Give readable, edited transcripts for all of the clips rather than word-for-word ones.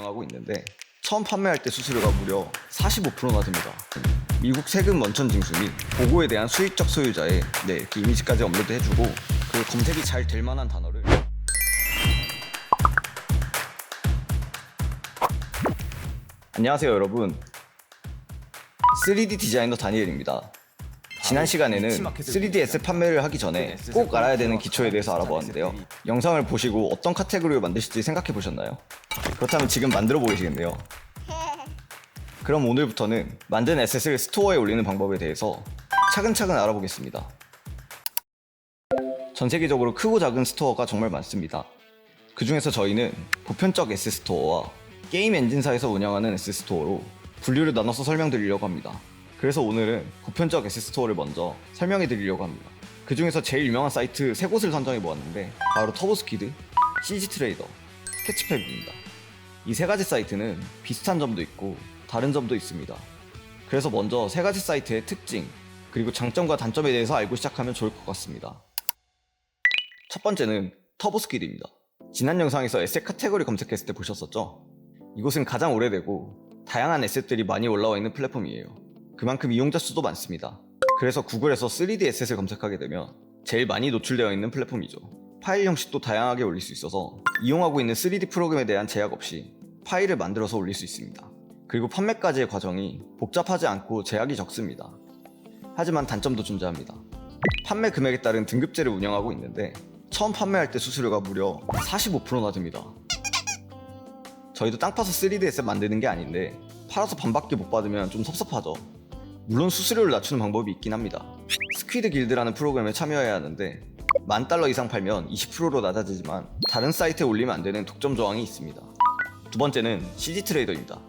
하고 있는데 처음 판매할 때 수수료가 무려 45%나 됩니다. 미국 세금 원천 징수 및 보고에 대한 수익적 소유자의 이렇게 이미지까지 업로드해주고 그 검색이 잘 될 만한 단어를 안녕하세요 여러분, 3D 디자이너 다니엘입니다. 지난 시간에는 3D 에셋 판매를 하기 전에 꼭 알아야 되는 기초에 대해서 알아보았는데요. 영상을 보시고 어떤 카테고리를 만드실지 생각해 보셨나요? 그렇다면 지금 만들어 보이시겠네요. 그럼 오늘부터는 만든 에셋을 스토어에 올리는 방법에 대해서 차근차근 알아보겠습니다. 전 세계적으로 크고 작은 스토어가 정말 많습니다. 그 중에서 저희는 보편적 에셋 스토어와 게임 엔진사에서 운영하는 에셋 스토어로 분류를 나눠서 설명드리려고 합니다. 그래서 오늘은 보편적 에셋 스토어를 먼저 설명해 드리려고 합니다. 그 중에서 제일 유명한 사이트 3곳을 선정해 보았는데 바로 터보스퀴드, CG트레이더, 스케치팹입니다. 이 3가지 사이트는 비슷한 점도 있고 다른 점도 있습니다. 그래서 먼저 3가지 사이트의 특징 그리고 장점과 단점에 대해서 알고 시작하면 좋을 것 같습니다. 첫 번째는 터보스퀴드입니다. 지난 영상에서 에셋 카테고리 검색했을 때 보셨었죠? 이곳은 가장 오래되고 다양한 에셋들이 많이 올라와 있는 플랫폼이에요. 그만큼 이용자 수도 많습니다. 그래서 구글에서 3D 에셋을 검색하게 되면 제일 많이 노출되어 있는 플랫폼이죠. 파일 형식도 다양하게 올릴 수 있어서 이용하고 있는 3D 프로그램에 대한 제약 없이 파일을 만들어서 올릴 수 있습니다. 그리고 판매까지의 과정이 복잡하지 않고 제약이 적습니다. 하지만 단점도 존재합니다. 판매 금액에 따른 등급제를 운영하고 있는데 처음 판매할 때 수수료가 무려 45%나 됩니다. 저희도 땅 파서 3D 에셋 만드는 게 아닌데 팔아서 반밖에 못 받으면 좀 섭섭하죠. 물론 수수료를 낮추는 방법이 있긴 합니다. 스퀴드 길드라는 프로그램에 참여해야 하는데 $10,000 이상 팔면 20%로 낮아지지만 다른 사이트에 올리면 안 되는 독점 조항이 있습니다. 두 번째는 CG트레이더입니다.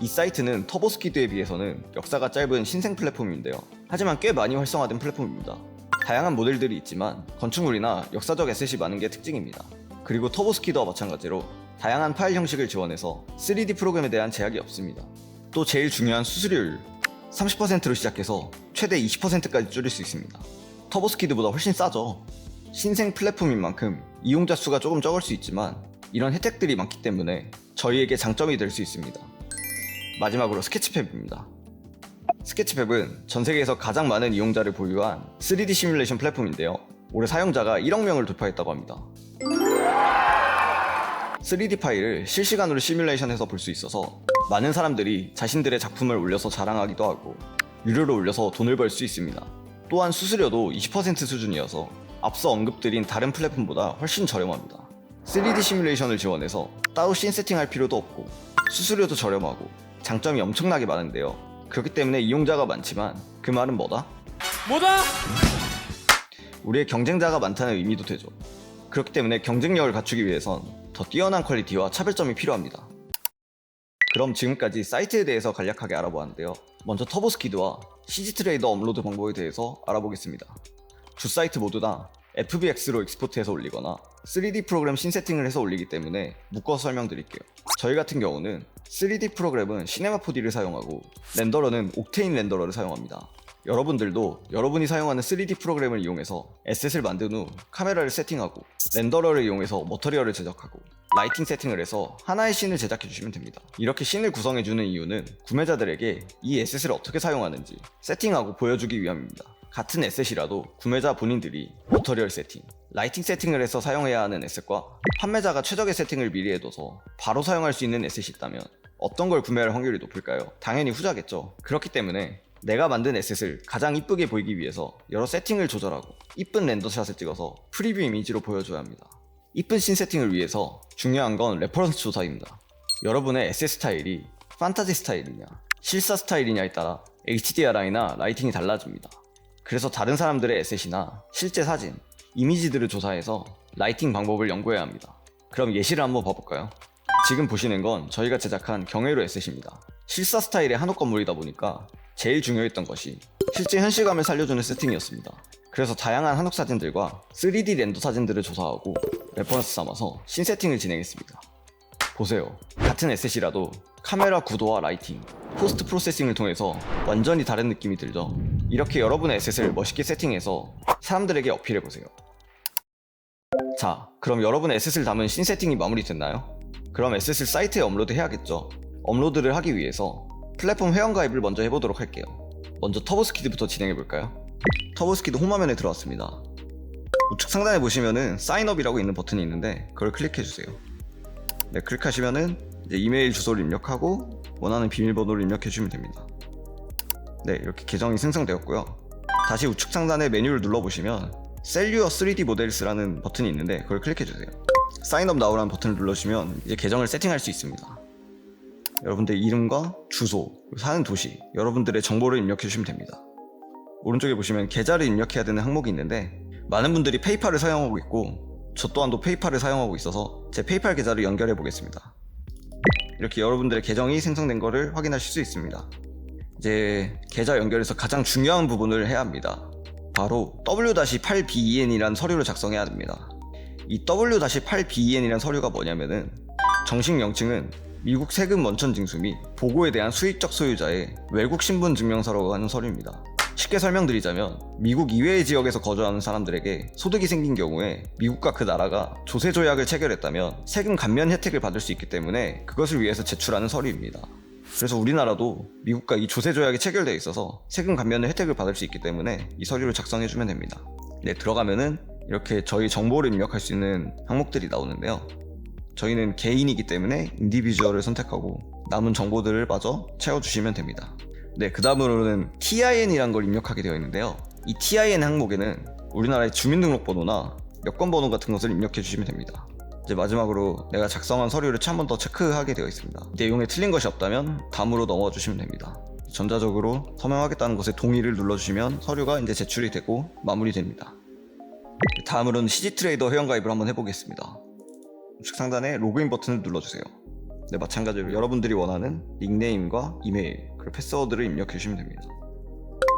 이 사이트는 터보스퀴드에 비해서는 역사가 짧은 신생 플랫폼인데요. 하지만 꽤 많이 활성화된 플랫폼입니다. 다양한 모델들이 있지만 건축물이나 역사적 에셋이 많은 게 특징입니다. 그리고 터보스퀴드와 마찬가지로 다양한 파일 형식을 지원해서 3D 프로그램에 대한 제약이 없습니다. 또 제일 중요한 수수료율 30%로 시작해서 최대 20%까지 줄일 수 있습니다. 터보스퀴드보다 훨씬 싸죠. 신생 플랫폼인 만큼 이용자 수가 조금 적을 수 있지만 이런 혜택들이 많기 때문에 저희에게 장점이 될 수 있습니다. 마지막으로 스케치팹입니다. 스케치팹은 전 세계에서 가장 많은 이용자를 보유한 3D 시뮬레이션 플랫폼인데요. 올해 사용자가 1억 명을 돌파했다고 합니다. 3D 파일을 실시간으로 시뮬레이션해서 볼 수 있어서 많은 사람들이 자신들의 작품을 올려서 자랑하기도 하고 유료로 올려서 돈을 벌 수 있습니다. 또한 수수료도 20% 수준이어서 앞서 언급드린 다른 플랫폼보다 훨씬 저렴합니다. 3D 시뮬레이션을 지원해서 따로 씬 세팅할 필요도 없고 수수료도 저렴하고 장점이 엄청나게 많은데요. 그렇기 때문에 이용자가 많지만 그 말은 뭐다? 우리의 경쟁자가 많다는 의미도 되죠. 그렇기 때문에 경쟁력을 갖추기 위해선 더 뛰어난 퀄리티와 차별점이 필요합니다. 그럼 지금까지 사이트에 대해서 간략하게 알아보았는데요. 먼저 터보스퀴드와 CG트레이더 업로드 방법에 대해서 알아보겠습니다. 두 사이트 모두 다 FBX로 익스포트해서 올리거나 3D 프로그램 신세팅을 해서 올리기 때문에 묶어서 설명드릴게요. 저희 같은 경우는 3D 프로그램은 시네마 4D를 사용하고 렌더러는 옥테인 렌더러를 사용합니다. 여러분들도 여러분이 사용하는 3D 프로그램을 이용해서 에셋을 만든 후 카메라를 세팅하고 렌더러를 이용해서 머터리얼을 제작하고 라이팅 세팅을 해서 하나의 씬을 제작해 주시면 됩니다. 이렇게 씬을 구성해 주는 이유는 구매자들에게 이 에셋을 어떻게 사용하는지 세팅하고 보여주기 위함입니다. 같은 에셋이라도 구매자 본인들이 머터리얼 세팅, 라이팅 세팅을 해서 사용해야 하는 에셋과 판매자가 최적의 세팅을 미리 해둬서 바로 사용할 수 있는 에셋이 있다면 어떤 걸 구매할 확률이 높을까요? 당연히 후자겠죠. 그렇기 때문에 내가 만든 에셋을 가장 이쁘게 보이기 위해서 여러 세팅을 조절하고 이쁜 렌더샷을 찍어서 프리뷰 이미지로 보여줘야 합니다. 이쁜 씬 세팅을 위해서 중요한 건 레퍼런스 조사입니다. 여러분의 에셋 스타일이 판타지 스타일이냐 실사 스타일이냐에 따라 HDRI나 라이팅이 달라집니다. 그래서 다른 사람들의 에셋이나 실제 사진, 이미지들을 조사해서 라이팅 방법을 연구해야 합니다. 그럼 예시를 한번 봐볼까요? 지금 보시는 건 저희가 제작한 경회로 에셋입니다. 실사 스타일의 한옥 건물이다 보니까 제일 중요했던 것이 실제 현실감을 살려주는 세팅이었습니다. 그래서 다양한 한옥 사진들과 3D 렌더 사진들을 조사하고 레퍼런스 삼아서 씬 세팅을 진행했습니다. 보세요. 같은 에셋이라도 카메라 구도와 라이팅, 포스트 프로세싱을 통해서 완전히 다른 느낌이 들죠. 이렇게 여러분의 에셋을 멋있게 세팅해서 사람들에게 어필해보세요. 자, 그럼 여러분의 에셋을 담은 씬 세팅이 마무리됐나요? 그럼 SS를 사이트에 업로드 해야겠죠. 업로드를 하기 위해서 플랫폼 회원가입을 먼저 해보도록 할게요. 먼저 터보스키드부터 진행해볼까요? 터보스키드 홈화면에 들어왔습니다. 우측 상단에 보시면은 사인업이라고 있는 버튼이 있는데 그걸 클릭해주세요. 네, 클릭하시면은 이제 이메일 주소를 입력하고 원하는 비밀번호를 입력해주시면 됩니다. 네, 이렇게 계정이 생성되었고요. 다시 우측 상단에 메뉴를 눌러보시면 Sell Your 3D Models라는 버튼이 있는데 그걸 클릭해주세요. 사인업 나우라는 버튼을 눌러주시면 이제 계정을 세팅할 수 있습니다. 여러분들 이름과 주소, 사는 도시, 여러분들의 정보를 입력해주시면 됩니다. 오른쪽에 보시면 계좌를 입력해야 되는 항목이 있는데 많은 분들이 페이팔을 사용하고 있고 저 또한도 페이팔을 사용하고 있어서 제 페이팔 계좌를 연결해 보겠습니다. 이렇게 여러분들의 계정이 생성된 것을 확인하실 수 있습니다. 이제 계좌 연결에서 가장 중요한 부분을 해야 합니다. 바로 W-8BEN이라는 서류를 작성해야 됩니다. 이 W-8BEN이라는 서류가 뭐냐면은 정식 명칭은 미국 세금 원천 징수 및 보고에 대한 수익적 소유자의 외국 신분 증명서라고 하는 서류입니다. 쉽게 설명드리자면 미국 이외의 지역에서 거주하는 사람들에게 소득이 생긴 경우에 미국과 그 나라가 조세 조약을 체결했다면 세금 감면 혜택을 받을 수 있기 때문에 그것을 위해서 제출하는 서류입니다. 그래서 우리나라도 미국과 이 조세 조약이 체결되어 있어서 세금 감면의 혜택을 받을 수 있기 때문에 이 서류를 작성해주면 됩니다. 네, 들어가면은 이렇게 저희 정보를 입력할 수 있는 항목들이 나오는데요. 저희는 개인이기 때문에 인디비주얼을 선택하고 남은 정보들을 마저 채워주시면 됩니다. 네, 그 다음으로는 TIN이라는 걸 입력하게 되어 있는데요. 이 TIN 항목에는 우리나라의 주민등록번호나 여권번호 같은 것을 입력해 주시면 됩니다. 이제 마지막으로 내가 작성한 서류를 한 번 더 체크하게 되어 있습니다. 내용에 틀린 것이 없다면 다음으로 넘어가 주시면 됩니다. 전자적으로 서명하겠다는 것에 동의를 눌러주시면 서류가 이제 제출이 되고 마무리됩니다. 다음으로는 CG트레이더 회원가입을 한번 해보겠습니다. 우측 상단에 로그인 버튼을 눌러주세요. 네, 마찬가지로 여러분들이 원하는 닉네임과 이메일 그리고 패스워드를 입력해 주시면 됩니다.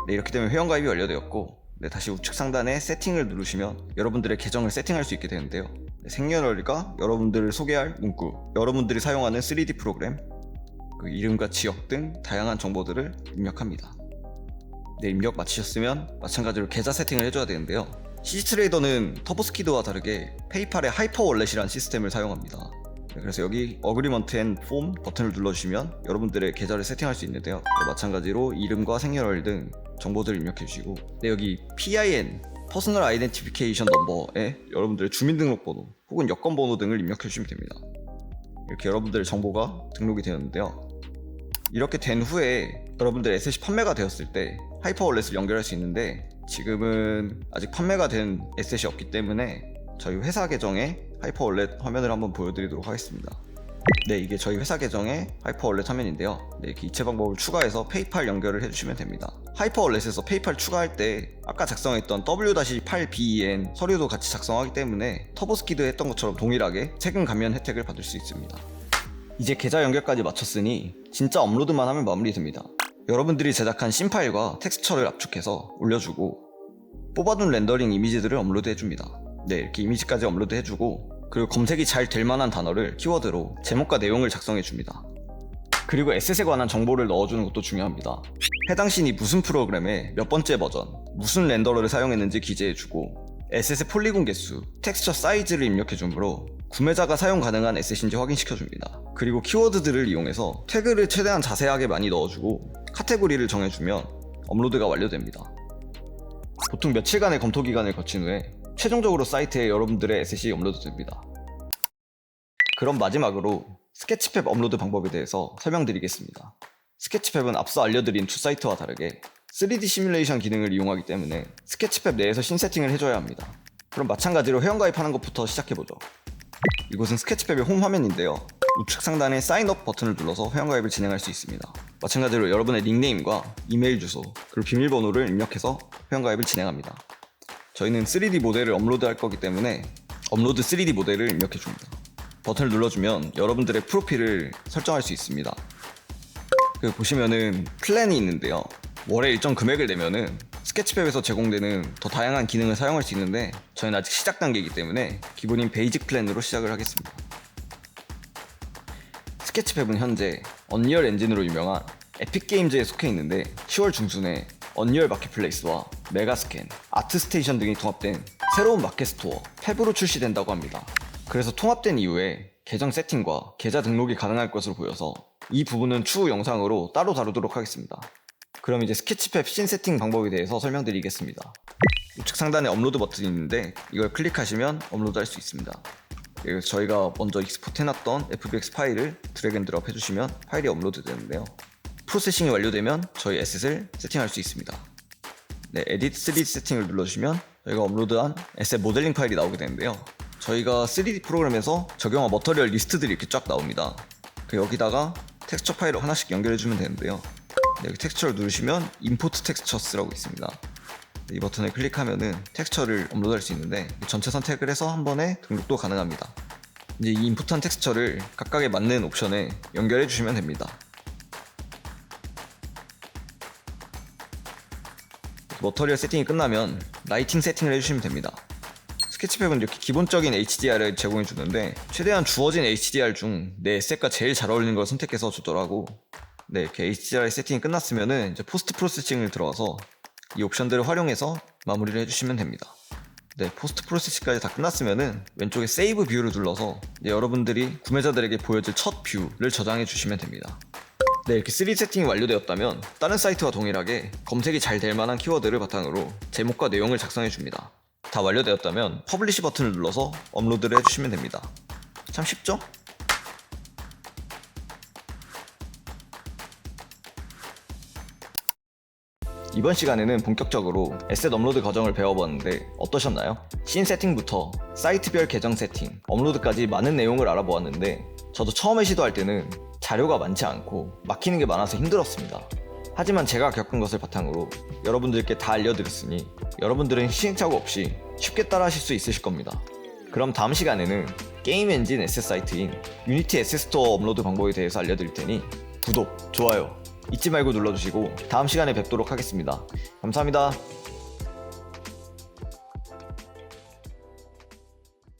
네, 이렇게 되면 회원가입이 완료되었고 네, 다시 우측 상단에 세팅을 누르시면 여러분들의 계정을 세팅할 수 있게 되는데요. 네, 생년월일과 여러분들을 소개할 문구, 여러분들이 사용하는 3D 프로그램, 그 이름과 지역 등 다양한 정보들을 입력합니다. 네, 입력 마치셨으면 마찬가지로 계좌 세팅을 해줘야 되는데요. CG트레이더는 터보스키드와 다르게 페이팔의 하이퍼월렛이라는 시스템을 사용합니다. 네, 그래서 여기 어그리먼트 앤 폼 버튼을 눌러주시면 여러분들의 계좌를 세팅할 수 있는데요. 네, 마찬가지로 이름과 생년월일 등 정보들을 입력해 주시고 네, 여기 PIN, 퍼스널 아이덴티피케이션 넘버에 여러분들의 주민등록번호 혹은 여권번호 등을 입력해 주시면 됩니다. 이렇게 여러분들의 정보가 등록이 되었는데요. 이렇게 된 후에 여러분들의 에셋이 판매가 되었을 때 하이퍼월렛을 연결할 수 있는데 지금은 아직 판매가 된 에셋이 없기 때문에 저희 회사 계정의 하이퍼월렛 화면을 한번 보여드리도록 하겠습니다. 네, 이게 저희 회사 계정의 하이퍼월렛 화면인데요. 네, 이렇게 이체 방법을 추가해서 페이팔 연결을 해주시면 됩니다. 하이퍼월렛에서 페이팔 추가할 때 아까 작성했던 W-8BEN 서류도 같이 작성하기 때문에 터보스키드 했던 것처럼 동일하게 세금 감면 혜택을 받을 수 있습니다. 이제 계좌 연결까지 마쳤으니 진짜 업로드만 하면 마무리됩니다. 여러분들이 제작한 씬 파일과 텍스처를 압축해서 올려주고 뽑아둔 렌더링 이미지들을 업로드해줍니다. 네, 이렇게 이미지까지 업로드해주고 그리고 검색이 잘 될 만한 단어를 키워드로 제목과 내용을 작성해줍니다. 그리고 에셋에 관한 정보를 넣어주는 것도 중요합니다. 해당 씬이 무슨 프로그램에 몇 번째 버전, 무슨 렌더러를 사용했는지 기재해주고 에셋의 폴리곤 개수, 텍스처 사이즈를 입력해주므로 구매자가 사용 가능한 에셋인지 확인시켜줍니다. 그리고 키워드들을 이용해서 태그를 최대한 자세하게 많이 넣어주고 카테고리를 정해주면 업로드가 완료됩니다. 보통 며칠간의 검토 기간을 거친 후에 최종적으로 사이트에 여러분들의 에셋이 업로드됩니다. 그럼 마지막으로 스케치팩 업로드 방법에 대해서 설명드리겠습니다. 스케치팩은 앞서 알려드린 두 사이트와 다르게 3D 시뮬레이션 기능을 이용하기 때문에 스케치팩 내에서 신 세팅을 해줘야 합니다. 그럼 마찬가지로 회원가입하는 것부터 시작해보죠. 이곳은 스케치팩의 홈 화면인데요. 우측 상단에 사인업 버튼을 눌러서 회원가입을 진행할 수 있습니다. 마찬가지로 여러분의 닉네임과 이메일 주소, 그리고 비밀번호를 입력해서 회원가입을 진행합니다. 저희는 3D 모델을 업로드할 거기 때문에 업로드 3D 모델을 입력해 줍니다. 버튼을 눌러주면 여러분들의 프로필을 설정할 수 있습니다. 보시면은 플랜이 있는데요. 월에 일정 금액을 내면은 스케치팩에서 제공되는 더 다양한 기능을 사용할 수 있는데 저희는 아직 시작 단계이기 때문에 기본인 베이직 플랜으로 시작을 하겠습니다. 스케치팩은 현재 언리얼 엔진으로 유명한 에픽게임즈에 속해 있는데 10월 중순에 언리얼 마켓플레이스와 메가스캔, 아트스테이션 등이 통합된 새로운 마켓 스토어 탭으로 출시된다고 합니다. 그래서 통합된 이후에 계정 세팅과 계좌 등록이 가능할 것으로 보여서 이 부분은 추후 영상으로 따로 다루도록 하겠습니다. 그럼 이제 스케치팩 씬 세팅 방법에 대해서 설명드리겠습니다. 우측 상단에 업로드 버튼이 있는데 이걸 클릭하시면 업로드 할 수 있습니다. 그래서 저희가 먼저 익스포트 해놨던 FBX 파일을 드래그 앤 드롭 해주시면 파일이 업로드 되는데요. 프로세싱이 완료되면 저희 에셋을 세팅할 수 있습니다. 네, 에딧 3D 세팅을 눌러주시면 저희가 업로드한 에셋 모델링 파일이 나오게 되는데요. 저희가 3D 프로그램에서 적용한 머터리얼 리스트들이 이렇게 쫙 나옵니다. 여기다가 텍스처 파일을 하나씩 연결해주면 되는데요. 네, 여기 텍스처를 누르시면 임포트 텍스처스라고 있습니다. 이 버튼을 클릭하면은 텍스처를 업로드할 수 있는데 전체 선택을 해서 한 번에 등록도 가능합니다. 이제 이 인풋한 텍스처를 각각에 맞는 옵션에 연결해 주시면 됩니다. 머터리얼 세팅이 끝나면 라이팅 세팅을 해주시면 됩니다. 스케치팩은 이렇게 기본적인 HDR을 제공해 주는데 최대한 주어진 HDR 중 내 에셋과 제일 잘 어울리는 걸 선택해서 주더라고. 네, 이렇게 HDR 세팅이 끝났으면은 이제 포스트 프로세싱을 들어가서 이 옵션들을 활용해서 마무리를 해주시면 됩니다. 네, 포스트 프로세싱까지 다 끝났으면은 왼쪽에 세이브 뷰를 눌러서 여러분들이 구매자들에게 보여줄 첫 뷰를 저장해 주시면 됩니다. 네, 이렇게 3D 세팅이 완료되었다면 다른 사이트와 동일하게 검색이 잘 될 만한 키워드를 바탕으로 제목과 내용을 작성해 줍니다. 다 완료되었다면 퍼블리시 버튼을 눌러서 업로드를 해주시면 됩니다. 참 쉽죠? 이번 시간에는 본격적으로 에셋 업로드 과정을 배워보았는데 어떠셨나요? 씬 세팅부터 사이트별 계정 세팅, 업로드까지 많은 내용을 알아보았는데 저도 처음에 시도할 때는 자료가 많지 않고 막히는 게 많아서 힘들었습니다. 하지만 제가 겪은 것을 바탕으로 여러분들께 다 알려드렸으니 여러분들은 시행착오 없이 쉽게 따라하실 수 있으실 겁니다. 그럼 다음 시간에는 게임 엔진 에셋 사이트인 유니티 에셋 스토어 업로드 방법에 대해서 알려드릴 테니 구독, 좋아요 잊지 말고 눌러주시고 다음 시간에 뵙도록 하겠습니다. 감사합니다.